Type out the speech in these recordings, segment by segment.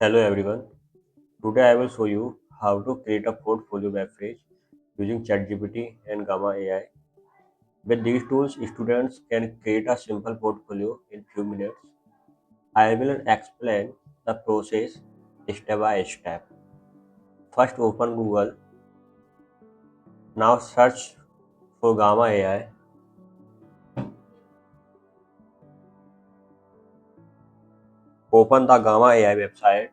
Hello everyone. Today I will show you how to create a portfolio web page using ChatGPT and Gamma AI. With these tools, students can create a simple portfolio in few minutes. I will explain the process step by step. First open Google. Now search for Gamma AI. Open the Gamma AI website.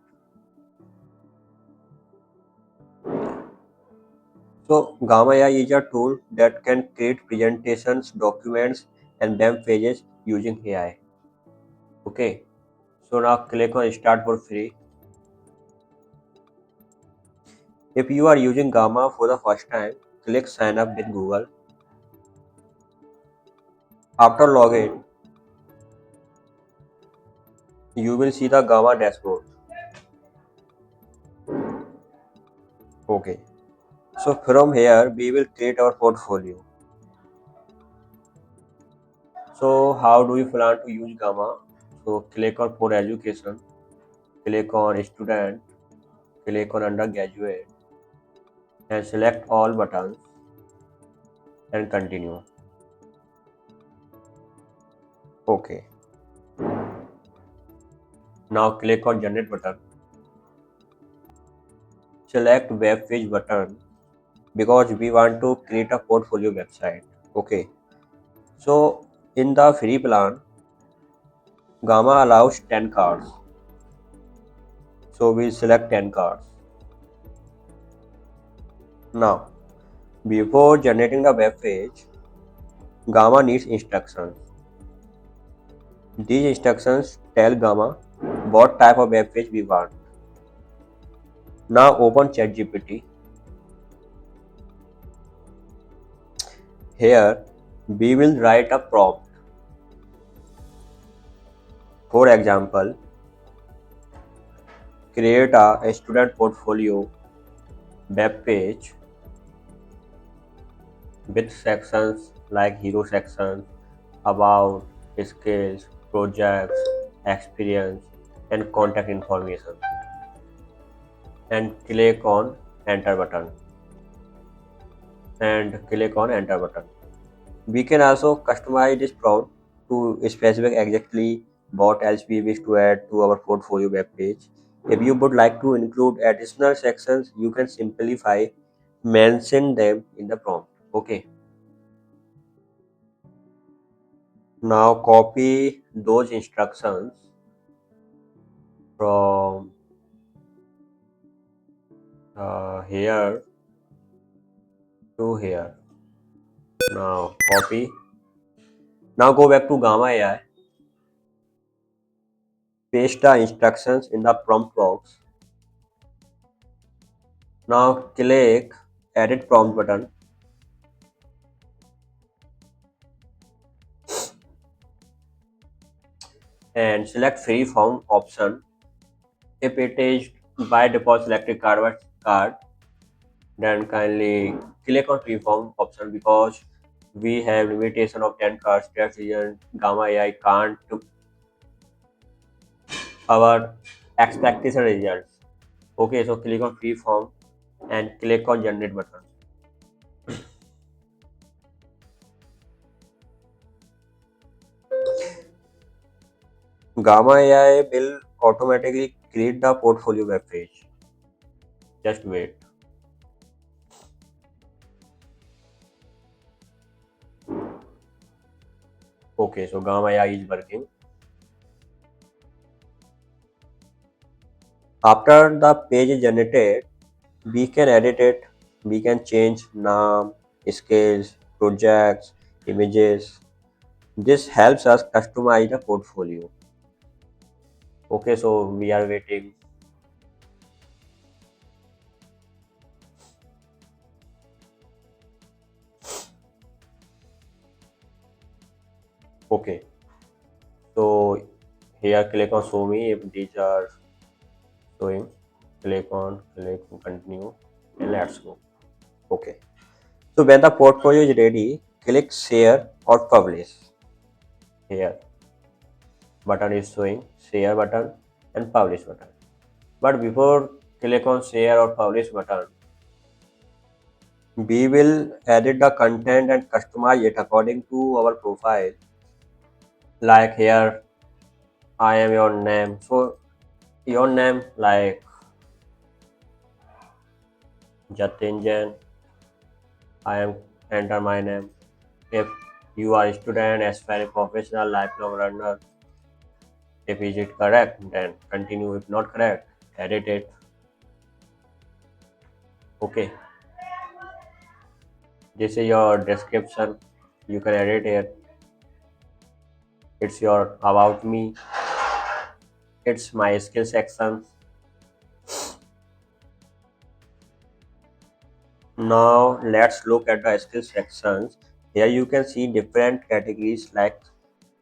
So Gamma AI is a tool that can create presentations, documents and web pages using AI. Okay. So now click on start for free. If you are using Gamma for the first time, click sign up with Google. After login, you will see the Gamma dashboard. Okay. So from here, we will create our portfolio. So how do you plan to use Gamma? So click on for education, click on student, click on undergraduate and select all buttons and continue. Okay. Now click on generate button. Select web page button because we want to create a portfolio website. Okay. So in the free plan, Gamma allows 10 cards. So we select 10 cards. Now, before generating the web page, Gamma needs instructions. These instructions tell Gamma what type of web page we want. Now open ChatGPT. Here, we will write a prompt. For example, create a student portfolio web page with sections like hero section, about, skills, projects, experience, and contact information. And click on enter button. We can also customize this prompt to specify exactly what else we wish to add to our portfolio web page. If you would like to include additional sections, you can simplify mention them in the prompt. Okay. Now copy those instructions from here to here. Now copy. Now go back to Gamma AI. Paste the instructions in the prompt box. Now click edit prompt button. And select free form option. If it is by default selected card, then kindly click on free form option because we have limitation of 10 cards. That's reason Gamma AI can't our expectation results. Okay, so click on free form and click on generate button. Gamma AI will automatically create the portfolio web page. Just wait. Okay, so Gamma AI is working. After the page is generated, we can edit it. We can change name, scales, projects, images. This helps us customize the portfolio. Okay, so we are waiting. Okay, so here click on show me if these are showing. Click on continue and let's go. Okay, so when the portfolio is ready, click share or publish. Here button is showing share button and publish button. But before click on share or publish button, we will edit the content and customize it according to our profile. Like here, I am your name. So your name like Jatin Jain. I am enter my name. If you are a student, aspiring professional, lifelong learner, if is it correct, then continue. If not correct, edit it. Okay. This is your description. You can edit it. It's your about me. It's my skill section. Now let's look at the skill sections. Here you can see different categories like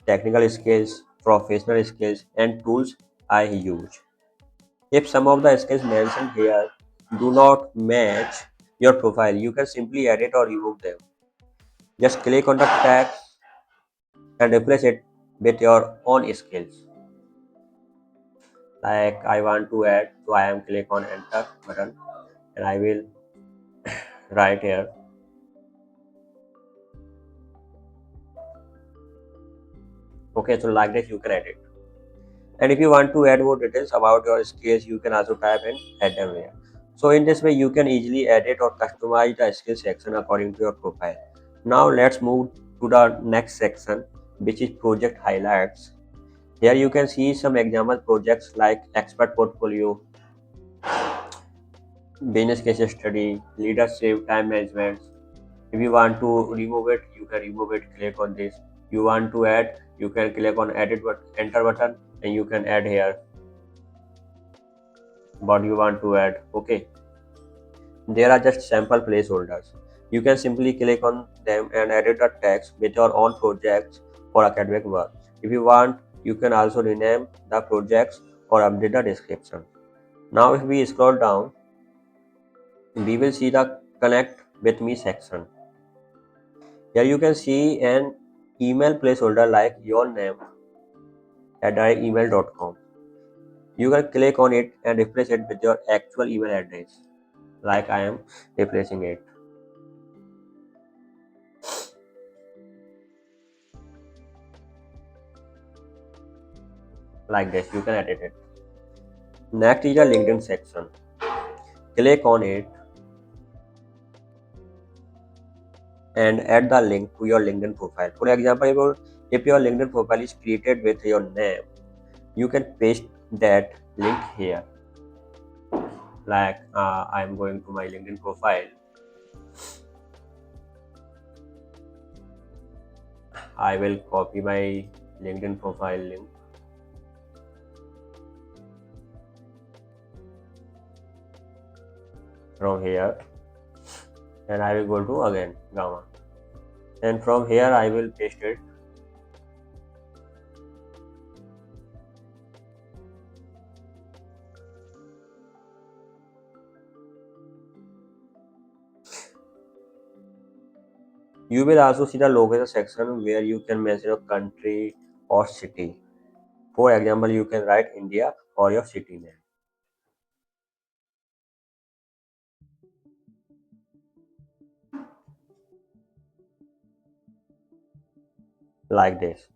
technical skills, professional skills, and tools I use. If some of the skills mentioned here do not match your profile, you can simply edit or remove them. Just click on the tag and replace it with your own skills. Like I want to add, so I am click on enter button and I will write here. Okay, so like this you can edit. And if you want to add more details about your skills, you can also type and add them here. So in this way, you can easily edit or customize the skill section according to your profile. Now let's move to the next section, which is project highlights. Here you can see some example projects like expert portfolio, business case study, leadership, time management. If you want to remove it, you can remove it. Click on this. You want to add, you can click on edit but enter button and you can add here what you want to add. Okay, there are just sample placeholders. You can simply click on them and edit the text with your own projects or academic work. If you want, you can also rename the projects or update the description. Now if we scroll down, we will see the connect with me section. Here you can see an email placeholder like your name at email.com. You can click on it and replace it with your actual email address like I am replacing it. Like this you can edit it. Next is the LinkedIn section. Click on it and add the link to your LinkedIn profile. For example, if your LinkedIn profile is created with your name, you can paste that link here. Like I am going to my LinkedIn profile. I will copy my LinkedIn profile link from here and I will go to again Gamma. And from here I will paste it. You will also see the location section where you can mention your country or city. For example, you can write India or your city name like this.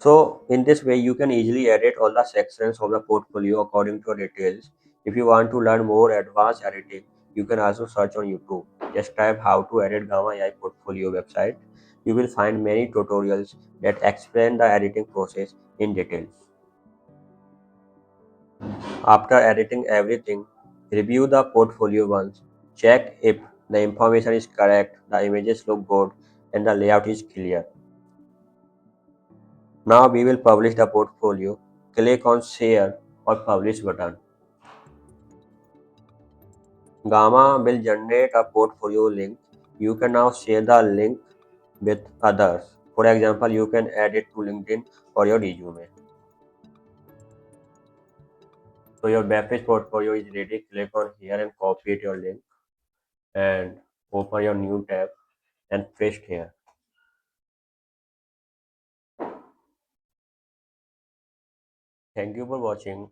So in this way, you can easily edit all the sections of the portfolio according to your details. If you want to learn more advanced editing, you can also search on YouTube. Just type how to edit Gamma AI portfolio website. You will find many tutorials that explain the editing process in details. After editing everything, review the portfolio once. Check if the information is correct, the images look good, and the layout is clear. Now we will publish the portfolio. Click on share or publish button. Gamma will generate a portfolio link. You can now share the link with others. For example, you can add it to LinkedIn or your resume. So your webpage portfolio is ready. Click on here and copy it your link and open your new tab and paste here. Thank you for watching.